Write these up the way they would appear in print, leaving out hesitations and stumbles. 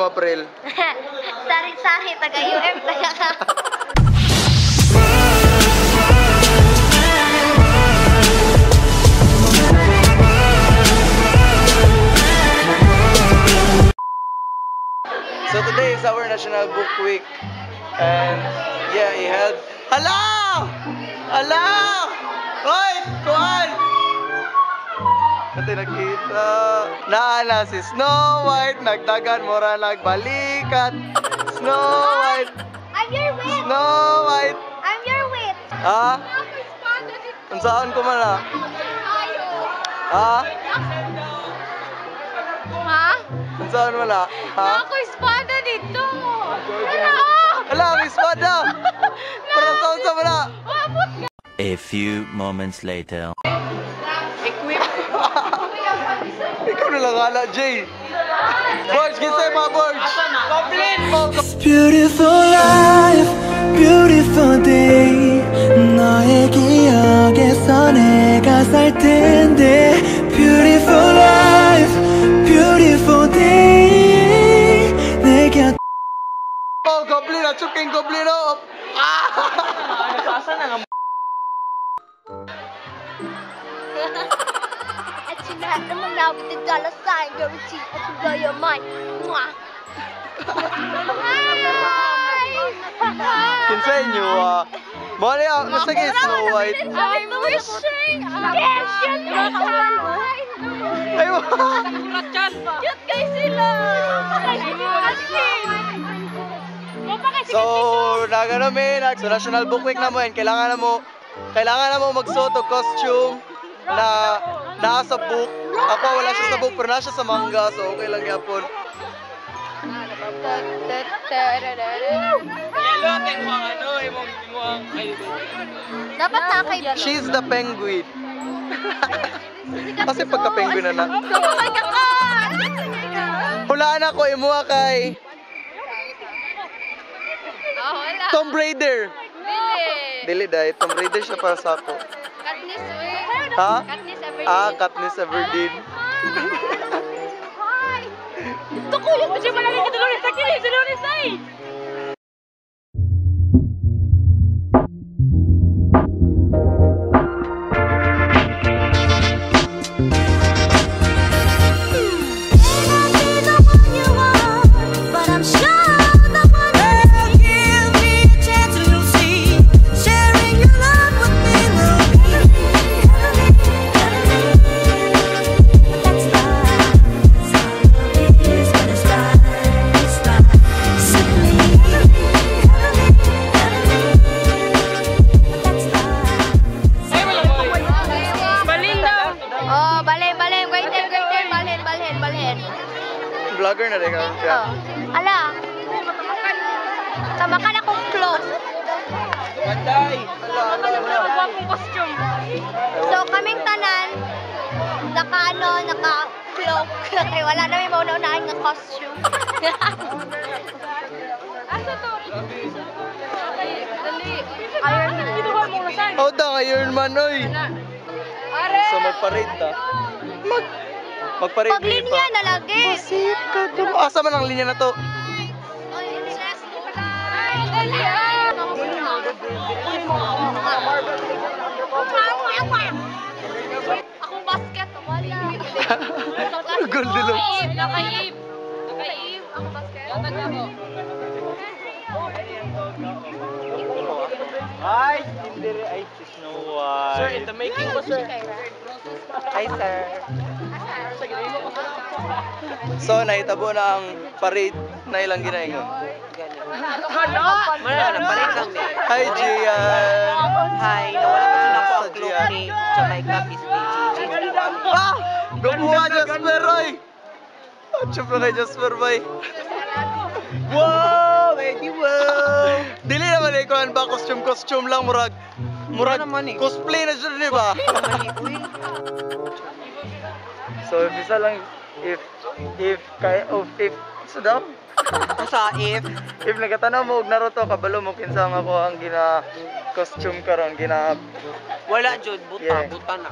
mo, April? Sari-sari, taga-UM, taga-ka. So today is our National Book Week, and yeah, he held. Hala! Hala! Hoy! Kuhan! Ito nakita. Naana si Snow White, nagdagan mora nagbalikat. Snow White. I'm your wit. Snow White. I'm your wit. Ha? Kung saan ko man na? Ha? Ha? Kung saan mo na? Ha? Ako espada dito. Hala, may espada! Para saan sa mo na? A few moments later. Ikaw na lang hala, Jay. Borge, gisay mga Borge. It's beautiful life, beautiful day. 너의 기억에서 내가 살 텐데. Beautiful life, beautiful day. 내 곁. Oh, goblin na, chuking goblin na. Nasasa na nga. At sa lahat ng mga nabitid sign, guarantee at to blow your mind. Mwah! Kinsa inyo, Mali, nasa kay Snow White. I'm wishing yes, yun Ay, cute guys sila! So, naga namin, sa National Book Week naman, kailangan na mo magsuot og costume na nasa book. Ako wala siya sa book, pero nasa siya sa manga, so okay lang yapon. Dapat na kay She's the penguin. Kasi pagka-penguin na na. Hulaan ako, imuha kay Tomb Raider. Dili dahil, Tomb Raider siya para sa ako. Katniss, Ha? Katniss Everdeen. Katniss Everdeen. Ito ko yung kasi malaki ka Dolores sa kilis, Dolores ay! Vlogger na rin karon siya. Ala, sama ka na kong close. Ganday! So kaming tanan, naka-cloak. Wala na may mauna-unahan nga costume. Asa to? Iron Man. Oh, da Iron Man, oy! So magparade ta. Magparade Paglinya na lagi. Masip ka. Asa man ang linya na to? Akong basket, wala. Goldilocks. Nakaib. Ako basket. Ay, hindi rin. Ay, si Snow White. Sir, in the making po, sir. Hi, sir. So, naitabo na ang parade na ilang ginaingon. Palit lang niya. Hi, Gian. Hi, nawala pa sila po ang cloak ni Jamaica Peace Beach. Ah! Gumawa Jasper, oy! Chop na kay Jasper, boy. Wow! Baby, wow! Dili naman eh, kuhan ba? Costume lang, murag naman eh. cosplay na siya, di ba? So, bisa lang, if, so daw? Sa if If nagatanaw mo og Naruto, kabalo mo kinsa nga ako ang gina-costume karon, wala jud Yeah. buta na.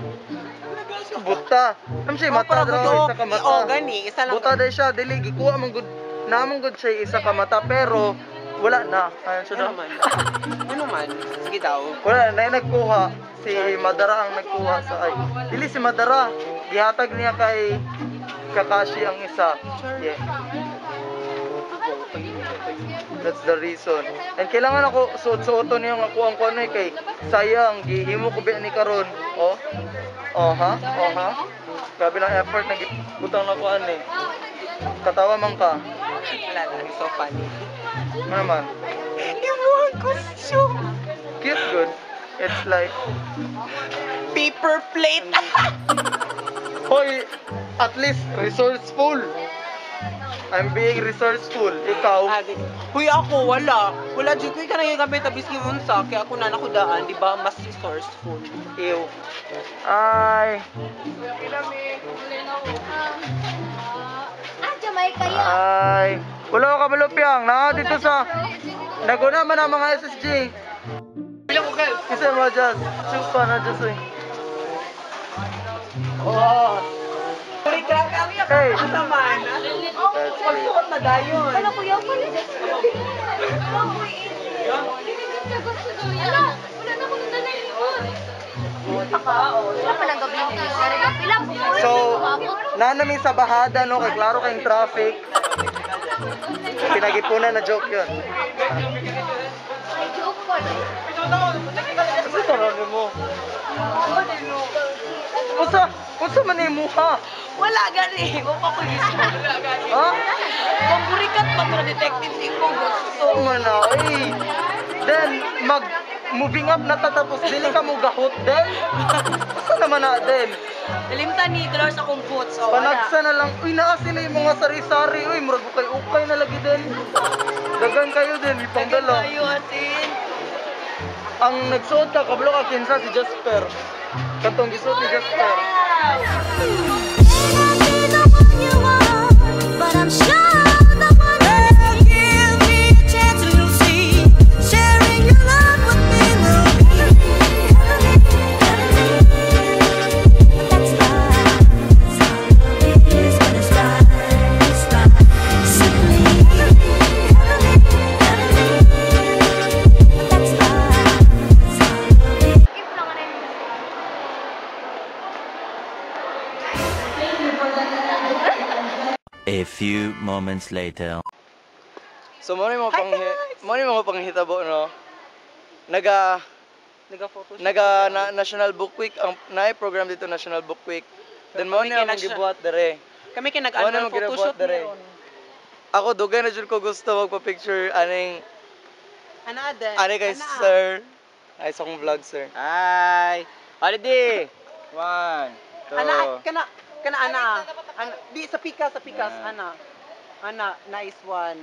buta. Am siya mata daw, isa ka mata. Oo, gani, isa lang. Buta dahil siya, dili, gikuha man good naman good siya isa ka mata pero wala na. Ayun siya daw. Ano man? Sige daw. Wala na yung nagkuha. Si Madara ang nagkuha sa ay. Dili si Madara. Gihatag niya kay Kakashi ang isa. Yeah. That's the reason. And kailangan ako suot-suoton niyo nga kuang kuan kay sayang gihimo ko ba ni karon. Oh. Oh ha? Oh ha? Grabe lang effort na gibutang na kuan eh. Katawa man ka. Wala lang. So funny. Ano naman? Yung costume. Cute good. It's like Paper plate. hoy, at least resourceful. I'm being resourceful. Ikaw, Huy ako, wala. Wala dyan ko ka nagagamit na biskin mo sa kaya ako na nakudaan, di ba? Mas resourceful. ew. Ay, Jamaica yan. ay. Wala ka malupyang. Na dito sa naguna man ang mga SSG. Bilang ko kayo. Kasi mo dyan. Chupa na dyan eh. Oh. Sorry, grabe ang iyak. Hey. Ang naman. That's great. Pagsuot na dayon. Wala kuya ko. Wala na ko na nalilipon. Wala pa lang gabi yung pila. So, nanami sa bahada no, kay klaro kayong traffic. Pinagipunan na joke yun. Ay, joke ko. Kasi tarami mo. Unsa man ni muha? Wala gani. Wala ko gusto. Wala gani. Ha? Kung burikat pa to detective si kong gusto. So man na, eh. Then, moving up na tatapos, dili ka mo gahot, then? Asa naman na, then? Nalimtan ni $2 sa kong boots. Oh, Panagsa na lang, uy, naa sila yung mga sari-sari, uy, murag ukay na lagi, then. Dagan kayo, then, ipangdala. Tayo atin. Ang nagsuot ka, kablo ka, kinsa si Jasper. Kantong gisuot ni Jasper. But I'm sure the one will give me a chance to see. Sharing your love with me will be but that's life. That's how love is when it's right. It's right. Simply but that's life. That's how love is. A few moments later. So, mo yung mga panghitabo, no? National Book Week, ang program dito, National Book Week. Then mo na ang gibuhat dere. Kami Mo na kinag-annual ang photoshoot gibuhat dere. meron. Ako dugay na jud ko gusto magpa-picture aning kay sir. Ay sa akong vlog, sir. Ay. Already. 1, 2. Ana. Di sa pikas, ana. Ana, nice one.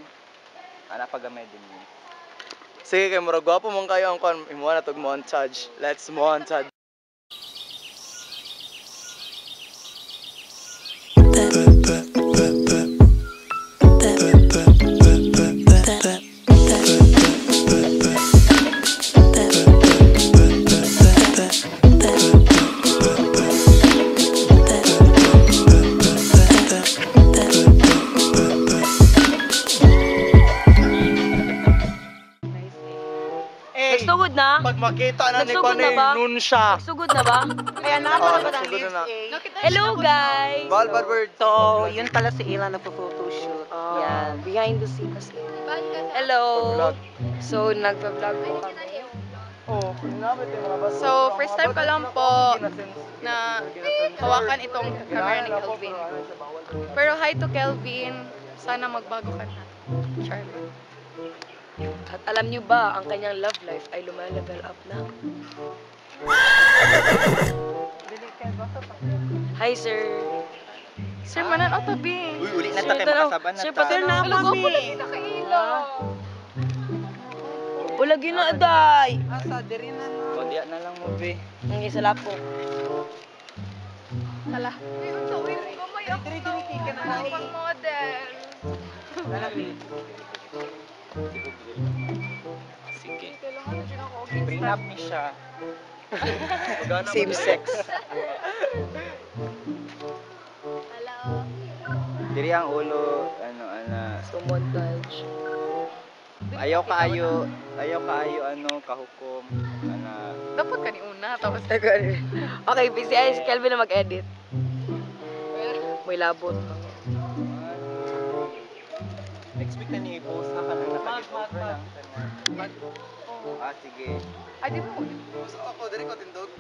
Ana pagamay din ni. Sige kay murag gwapo man kayo ang kon imo na tog montage. Let's montage. Nagsugod na? Pag makita na ni Nagsugod na ba? nun siya. Nagsugod na ba? Kaya Oh, naman ang nagsugod na. list Hello guys! Bad word. So, yun pala si Ila na photoshoot. Yan. Behind the scenes kasi. Hello! Vlog. So, nagpa-vlog po kami. Oh, nabit yung mga basta. So, first time ko lang po na hawakan itong camera ni Kelvin. Pero hi to Kelvin. Sana magbago ka na. Charlie. At alam niyo ba, ang kanyang love life ay lumalevel up na. Hi, sir. Sir, manan o tabi. Uy, uli na Sir, tayo tanaw. makasaban na Sir, ta. patil na Kalago kami. po lagi nakaila. Wala ginaday. Asa, diri na no. O, diya na lang mo, be. Ang isa lapo. Tala. Uy, ang tawin mo gamay ako. Diri ka na Ang pang-model. Sige. Kailangan na dyan ako. Bring up ni siya. Same sex. Hello. Diri ang ulo, So, to montage. Ayaw kaayo ano kahukom ana. Dapat ka ni una, tapos Okay, busy ay si Kelvin na mag-edit. May labot. Expect na ni i-post ha kanang naka-over lang. Sige. Ay, di mo. Gusto ako, dali ko tindog.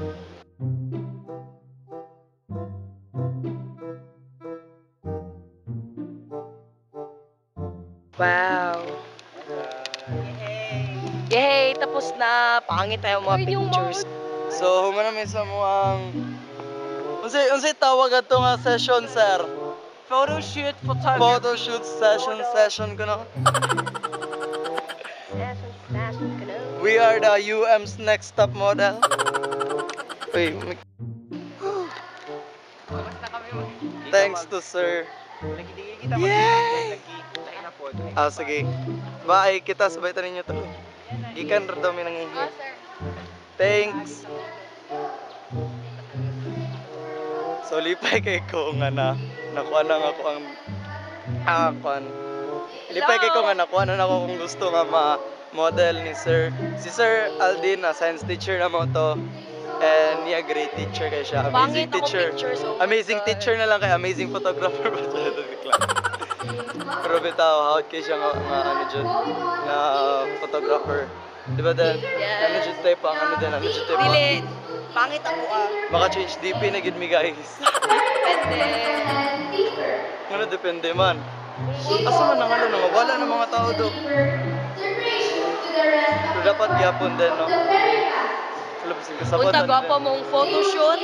Wow. Yay! Tapos na. Pangit tayo mga pictures. So, humana may sa muang... Unsay tawag ato nga session, sir? Photoshoot, photography. Photoshoot session ko na. We are the UM's next top model. Uy, Basta kami mo. thanks to sir. Kita lagi. Lain na po. Sige. Bye, kita sabay ta ninyo to. Ikan ra daw mi nangihi. Ah, sir. Thanks. So lipay kay ko nga nakuha na nga ako ang kuan. Lipay kay ko nga nakuha na ako kung gusto nga model ni sir. Si Sir Aldin na science teacher na mo to. And yeah, great teacher kay siya. Amazing Pangit ako teacher. pictures, oh my Amazing God. teacher na lang kay amazing photographer pa siya doon bigla. Pero bitaw, hawat kay siya nga ano dyan, na photographer. Di ba din? Yes. Ano dyan tayo pang ano din, ano dyan tayo pang... Dili. Pangit ako Baka change DP na gid mi guys. Depende. Ano depende man. Asa man ang ano nga wala ng mga tao do. So dapat gyapon din no. Labas ng kasabot. Punta gwapo mong photoshoot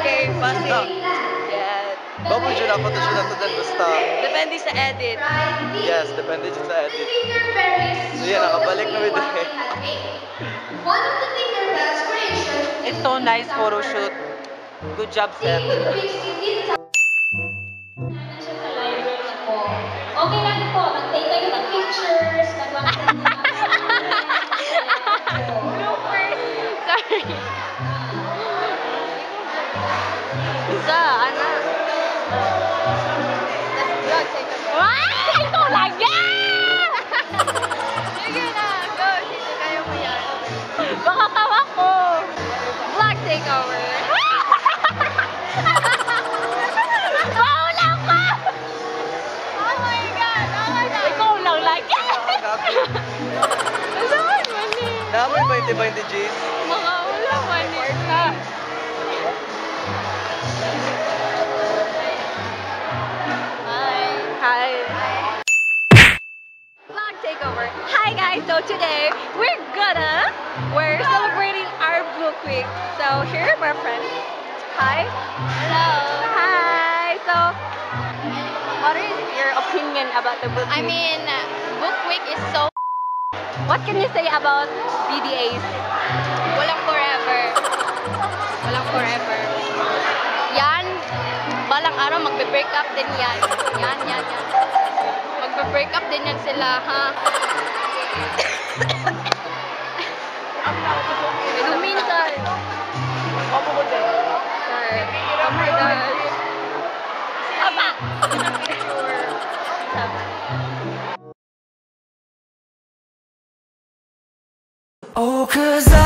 kay Pasig. Yan. Baboy dyan ako to siya na to din basta. Depende sa edit. Yes, depende dyan sa edit. So yan, nakabalik na with It's so nice photoshoot. Good job, sir. Okay lang po, mag-take kayo ng pictures, Sorry. Isa, ana. Let's vlog sa ito. Wow! Ito lagi! Sige na, go. Sige, kaya mo yan. Baka tawa ko. Vlog takeover. Wala ka! Oh my God. Oh my God. Ikaw lang lagi. Saan man eh? Namoy 2020 G's. Mga wala man eh. Hi. Vlog takeover. Hi guys, so today we're celebrating our Blue Week. So here are my friends. Hi. Hello. Hi. So what is your opinion about the Blue Week? I mean, book week is so what can you say about BDAs? walang forever. Walang forever. Yan, balang araw magbe-break up din yan. Yan. Magbe-break up din yan sila, ha? Minsan. Sorry. Oh my gosh. Apa? Oh, 'cause